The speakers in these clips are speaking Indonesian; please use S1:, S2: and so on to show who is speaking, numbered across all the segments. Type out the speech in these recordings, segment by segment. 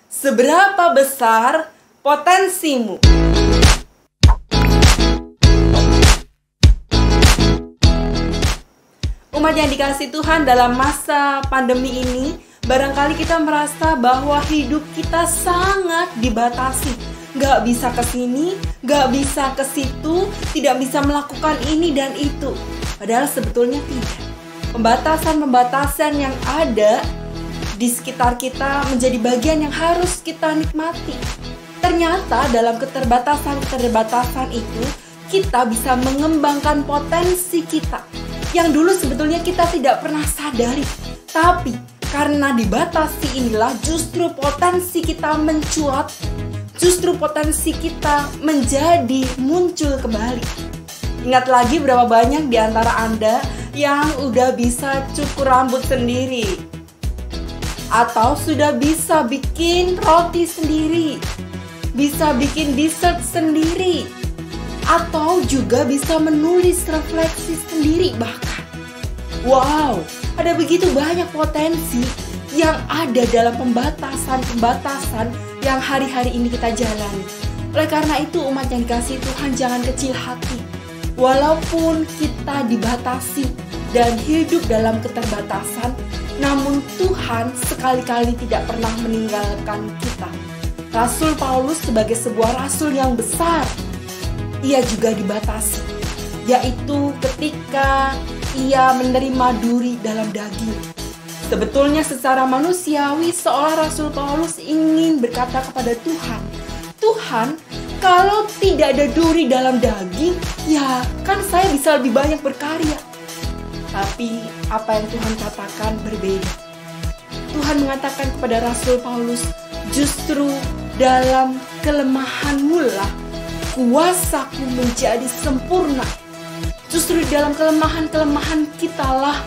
S1: Seberapa besar potensimu? Umat yang dikasihi Tuhan, dalam masa pandemi ini, barangkali kita merasa bahwa hidup kita sangat dibatasi. Gak bisa ke sini, gak bisa ke situ, tidak bisa melakukan ini dan itu. Padahal sebetulnya tidak. Pembatasan-pembatasan yang ada di sekitar kita menjadi bagian yang harus kita nikmati. Ternyata dalam keterbatasan-keterbatasan itu, kita bisa mengembangkan potensi kita yang dulu sebetulnya kita tidak pernah sadari. Tapi karena dibatasi inilah justru potensi kita mencuat, justru potensi kita menjadi muncul kembali. Ingat lagi berapa banyak di antara Anda yang udah bisa cukur rambut sendiri, atau sudah bisa bikin roti sendiri, bisa bikin dessert sendiri, atau juga bisa menulis refleksi sendiri bahkan. Wow, ada begitu banyak potensi yang ada dalam pembatasan-pembatasan yang hari-hari ini kita jalani. Oleh karena itu, umat yang dikasihi Tuhan, jangan kecil hati. Walaupun kita dibatasi dan hidup dalam keterbatasan, namun Tuhan sekali-kali tidak pernah meninggalkan kita. Rasul Paulus sebagai sebuah rasul yang besar, ia juga dibatasi, yaitu ketika ia menerima duri dalam daging. Sebetulnya secara manusiawi seolah Rasul Paulus ingin berkata kepada Tuhan, Tuhan, kalau tidak ada duri dalam daging, ya kan saya bisa lebih banyak berkarya. Tapi apa yang Tuhan katakan berbeda. Tuhan mengatakan kepada Rasul Paulus, justru dalam kelemahanmu lah kuasaku menjadi sempurna. Justru dalam kelemahan-kelemahan kitalah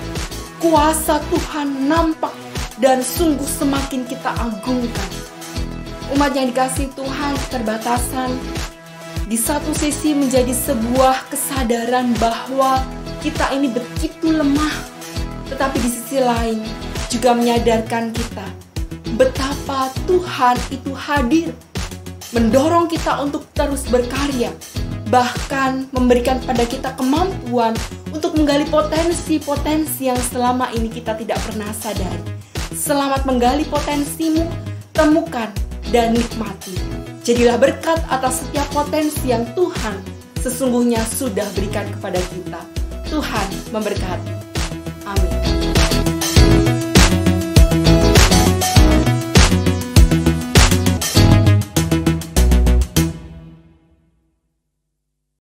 S1: kuasa Tuhan nampak dan sungguh semakin kita agungkan. Umat yang dikasihi Tuhan, keterbatasan di satu sisi menjadi sebuah kesadaran bahwa kita ini begitu lemah, tetapi di sisi lain juga menyadarkan kita betapa Tuhan itu hadir, mendorong kita untuk terus berkarya, bahkan memberikan pada kita kemampuan untuk menggali potensi-potensi yang selama ini kita tidak pernah sadari. Selamat menggali potensimu, temukan dan nikmati. Jadilah berkat atas setiap potensi yang Tuhan sesungguhnya sudah berikan kepada kita. Tuhan memberkati. Amin.